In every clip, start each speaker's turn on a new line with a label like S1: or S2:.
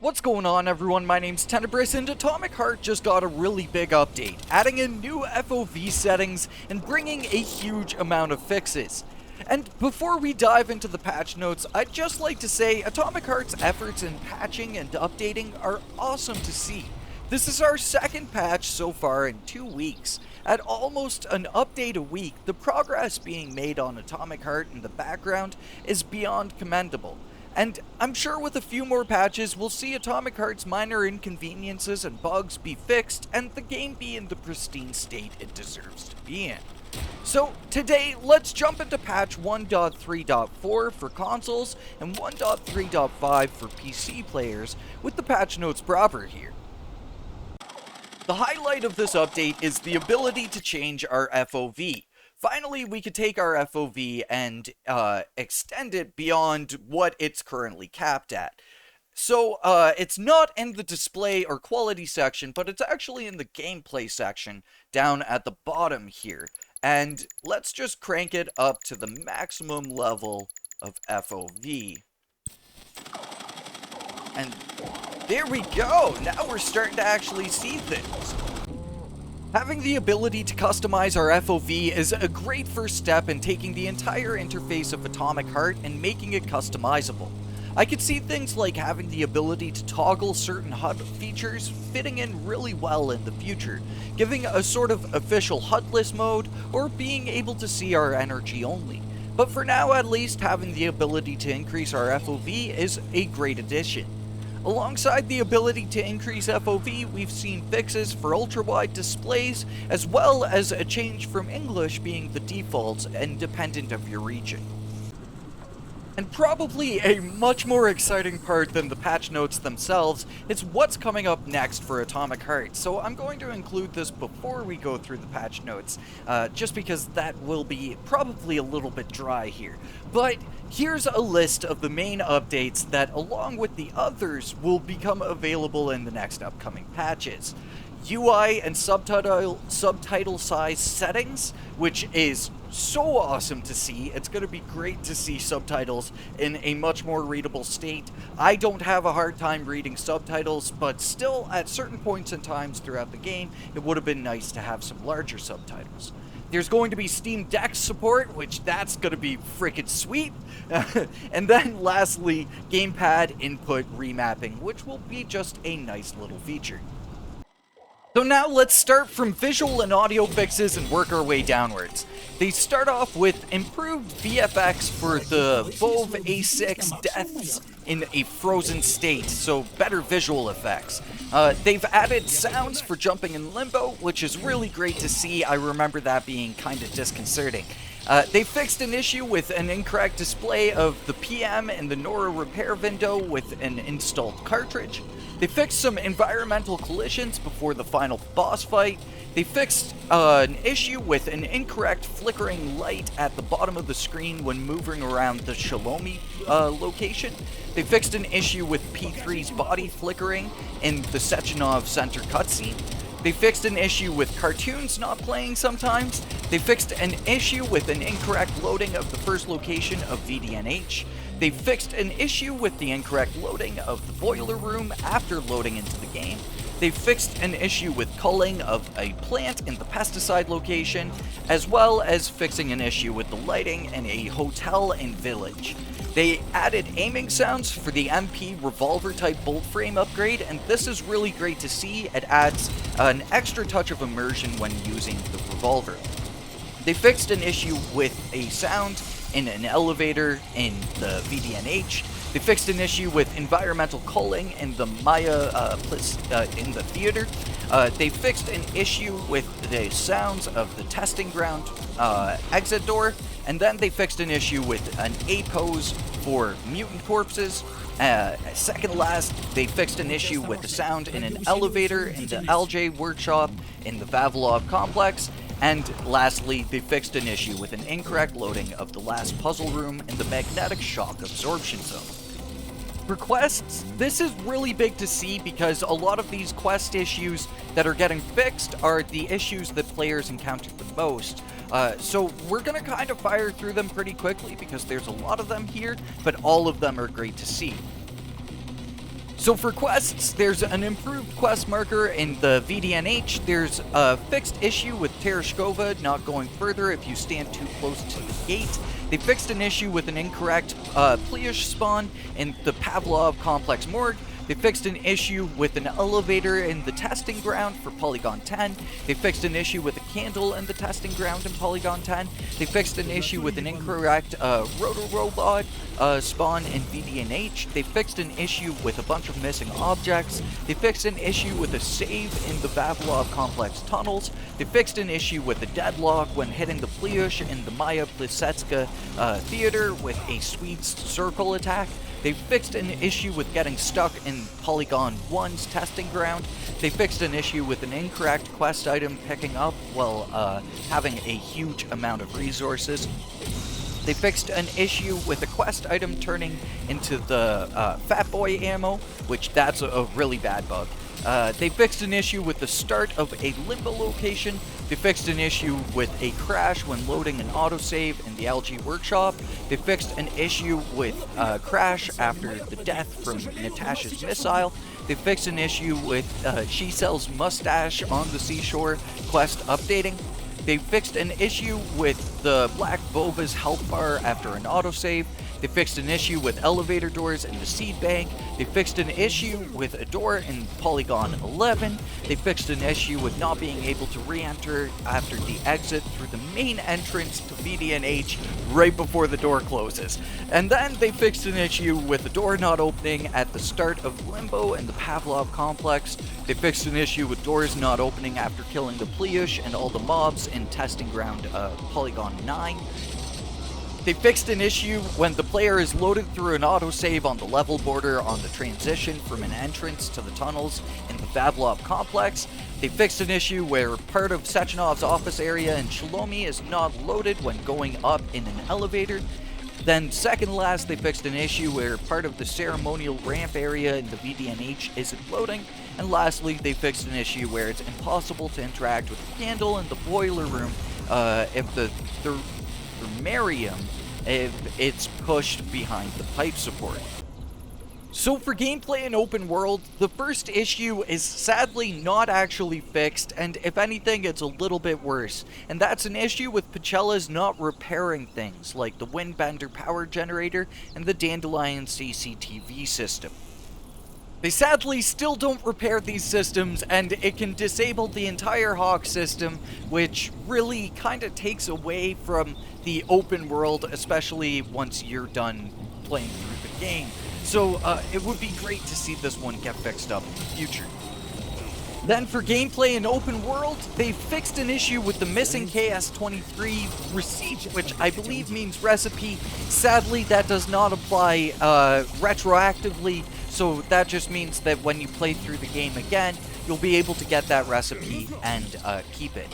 S1: What's going on, everyone? My name's Tenebris, and Atomic Heart just got a really big update, adding in new FOV settings and bringing a huge amount of fixes. And before we dive into the patch notes, I'd just like to say Atomic Heart's efforts in patching and updating are awesome to see. This is our second patch so far in 2 weeks. At almost an update a week, the progress being made on Atomic Heart in the background is beyond commendable. And I'm sure with a few more patches, we'll see Atomic Heart's minor inconveniences and bugs be fixed, and the game be in the pristine state it deserves to be in. So today, let's jump into patch 1.3.4 for consoles and 1.3.5 for PC players, with the patch notes proper here. The highlight of this update is the ability to change our FOV. Finally, we could take our FOV and extend it beyond what it's currently capped at. So, it's not in the display or quality section, but it's actually in the gameplay section down at the bottom here. And let's just crank it up to the maximum level of FOV. And there we go! Now we're starting to actually see things. Having the ability to customize our FOV is a great first step in taking the entire interface of Atomic Heart and making it customizable. I could see things like having the ability to toggle certain HUD features fitting in really well in the future, giving a sort of official HUD-less mode, or being able to see our energy only. But for now, at least, having the ability to increase our FOV is a great addition. Alongside the ability to increase FOV, we've seen fixes for ultra-wide displays, as well as a change from English being the default independent of your region. And probably a much more exciting part than the patch notes themselves is what's coming up next for Atomic Heart. So I'm going to include this before we go through the patch notes, just because that will be probably a little bit dry here. But here's a list of the main updates that, along with the others, will become available in the next upcoming patches. UI and subtitle size settings, which is so awesome to see. It's going to be great to see subtitles in a much more readable state. I don't have a hard time reading subtitles, but still, at certain points in times throughout the game, it would have been nice to have some larger subtitles. There's going to be Steam Deck support, which that's going to be freaking sweet. And then lastly, gamepad input remapping, which will be just a nice little feature. So now let's start from visual and audio fixes and work our way downwards. They start off with improved VFX for the FOV A6 deaths in a frozen state, so better visual effects. They've added sounds for jumping in limbo, which is really great to see. I remember that being kind of disconcerting. They fixed an issue with an incorrect display of the PM in the Nora repair window with an installed cartridge. They fixed some environmental collisions before the final boss fight. They fixed an issue with an incorrect flickering light at the bottom of the screen when moving around the Shalomi location. They fixed an issue with P3's body flickering in the Sechenov Center cutscene. They fixed an issue with cartoons not playing sometimes. They fixed an issue with an incorrect loading of the first location of VDNH. They fixed an issue with the incorrect loading of the boiler room after loading into the game. They fixed an issue with culling of a plant in the pesticide location, as well as fixing an issue with the lighting in a hotel and village. They added aiming sounds for the MP revolver type bolt frame upgrade, and this is really great to see. It adds an extra touch of immersion when using the revolver. They fixed an issue with a sound in an elevator in the VDNH. They fixed an issue with environmental culling in the Maya in the theater. They fixed an issue with the sounds of the testing ground exit door. And then they fixed an issue with an A pose for mutant corpses. Second last, they fixed an issue with the sound in an elevator in the LJ workshop in the Vavilov complex. And lastly, they fixed an issue with an incorrect loading of the last puzzle room in the magnetic shock absorption zone. For quests, this is really big to see because a lot of these quest issues that are getting fixed are the issues that players encounter the most. So we're going to kind of fire through them pretty quickly because there's a lot of them here, but all of them are great to see. So for quests, there's an improved quest marker in the VDNH. There's a fixed issue with Tereshkova not going further if you stand too close to the gate. They fixed an issue with an incorrect Pliush spawn in the Pavlov Complex Morgue. They fixed an issue with an elevator in the testing ground for Polygon 10. They fixed an issue with a candle in the testing ground in Polygon 10. They fixed an issue with an incorrect roto-robot spawn in VDNH. They fixed an issue with a bunch of missing objects. They fixed an issue with a save in the Vavilov Complex tunnels. They fixed an issue with a deadlock when hitting the Pliush in the Maya Plisetska theater with a Swede's circle attack. They fixed an issue with getting stuck in Polygon 1's testing ground. They fixed an issue with an incorrect quest item picking up while having a huge amount of resources. They fixed an issue with a quest item turning into the Fat Boy ammo, which that's a really bad bug. They fixed an issue with the start of a limbo location. They fixed an issue with a crash when loading an autosave in the LG workshop. They fixed an issue with a crash after the death from Natasha's missile. They fixed an issue with She Sells Mustache on the Seashore quest updating. They fixed an issue with the Black Bova's health bar after an autosave. They fixed an issue with elevator doors in the seed bank. They fixed an issue with a door in Polygon 11. They fixed an issue with not being able to re-enter after the exit through the main entrance to VDNH right before the door closes. And then they fixed an issue with the door not opening at the start of Limbo in the Pavlov complex. They fixed an issue with doors not opening after killing the Pliush and all the mobs in testing ground Polygon 9. They fixed an issue when the player is loaded through an autosave on the level border on the transition from an entrance to the tunnels in the Vavilov complex. They fixed an issue where part of Sechenov's office area in Shalomi is not loaded when going up in an elevator. Then second last, they fixed an issue where part of the ceremonial ramp area in the VDNH isn't loading. And lastly, they fixed an issue where it's impossible to interact with the candle in the boiler room if the thermarium if it's pushed behind the pipe support. So for gameplay in open world, the first issue is sadly not actually fixed, and if anything, it's a little bit worse. And that's an issue with Pacella's not repairing things, like the Windbender power generator and the Dandelion CCTV system. They sadly still don't repair these systems, and it can disable the entire Hawk system, which really kind of takes away from the open world, especially once you're done playing through the game. So it would be great to see this one get fixed up in the future. Then for gameplay in open world, they fixed an issue with the missing KS-23 receipt, which I believe means recipe. Sadly, that does not apply retroactively, so that just means that when you play through the game again, you'll be able to get that recipe and keep it.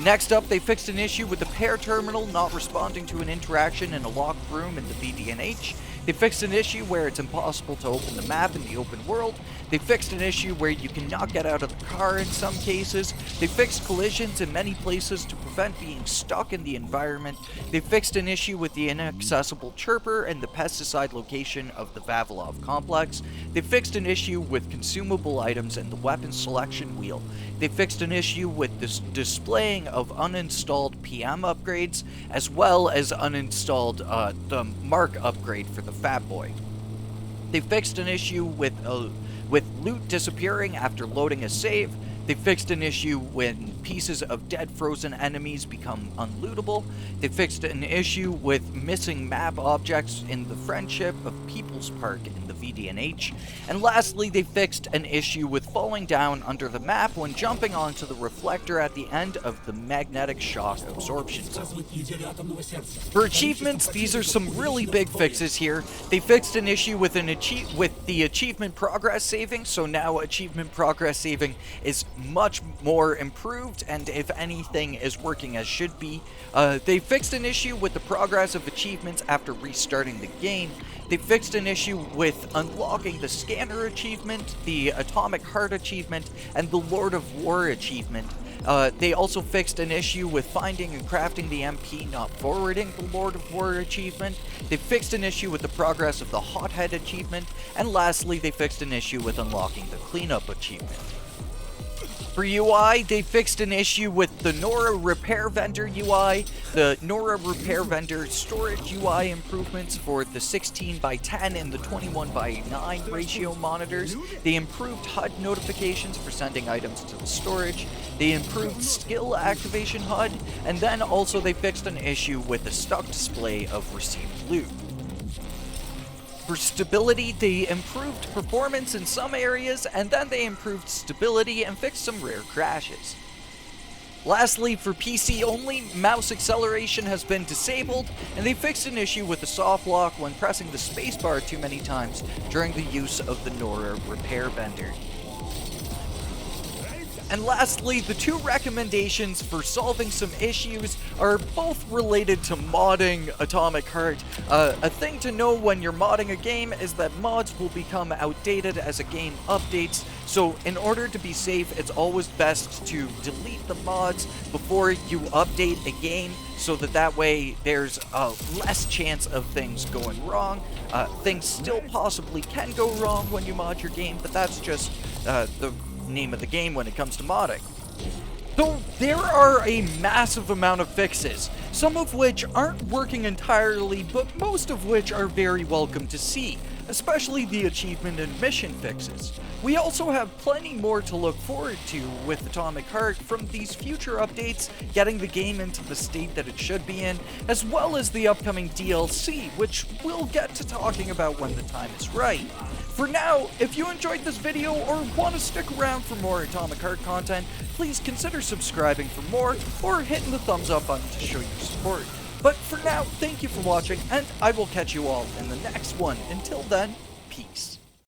S1: Next up, they fixed an issue with the pair terminal not responding to an interaction in a locked room in the VDNH. They fixed an issue where it's impossible to open the map in the open world. They fixed an issue where you cannot get out of the car in some cases. They fixed collisions in many places to prevent being stuck in the environment. They fixed an issue with the inaccessible chirper and the pesticide location of the Vavilov complex. They fixed an issue with consumable items and the weapon selection wheel. They fixed an issue with this displaying of uninstalled PM upgrades, as well as uninstalled the Mark upgrade for the Fat Boy. They fixed an issue with loot disappearing after loading a save. They fixed an issue when pieces of dead frozen enemies become unlootable. They fixed an issue with missing map objects in the Friendship of People's Park in the VDNH. And lastly, they fixed an issue with falling down under the map when jumping onto the reflector at the end of the magnetic shock absorption zone. For achievements, these are some really big fixes here. They fixed an issue with the achievement progress saving, so now achievement progress saving is much more improved, and if anything is working as should be. They fixed an issue with the progress of achievements after restarting the game. They fixed an issue with unlocking the scanner achievement, the atomic heart achievement, and the Lord of War achievement. They also fixed an issue with finding and crafting the MP, not forwarding the Lord of War achievement. They fixed an issue with the progress of the Hothead achievement. And lastly, they fixed an issue with unlocking the Cleanup achievement. For UI, they fixed an issue with the Nora Repair Vendor UI, the Nora Repair Vendor storage UI improvements for the 16:10 and the 21:9 ratio monitors. They improved HUD notifications for sending items to the storage. They improved skill activation HUD, and then also they fixed an issue with the stock display of received loot. For stability, they improved performance in some areas, and then they improved stability and fixed some rare crashes. Lastly, for PC only, mouse acceleration has been disabled, and they fixed an issue with the soft lock when pressing the spacebar too many times during the use of the Nora Repair Vendor. And lastly, the two recommendations for solving some issues are both related to modding Atomic Heart. A thing to know when you're modding a game is that mods will become outdated as a game updates, so in order to be safe, it's always best to delete the mods before you update a game, so that way there's less chance of things going wrong. Things still possibly can go wrong when you mod your game, but that's just the name of the game when it comes to modding. So there are a massive amount of fixes, some of which aren't working entirely, but most of which are very welcome to see, especially the achievement and mission fixes. We also have plenty more to look forward to with Atomic Heart from these future updates, getting the game into the state that it should be in, as well as the upcoming DLC, which we'll get to talking about when the time is right. For now, if you enjoyed this video or want to stick around for more Atomic Heart content, please consider subscribing for more or hitting the thumbs up button to show your support. But for now, thank you for watching, and I will catch you all in the next one. Until then, peace.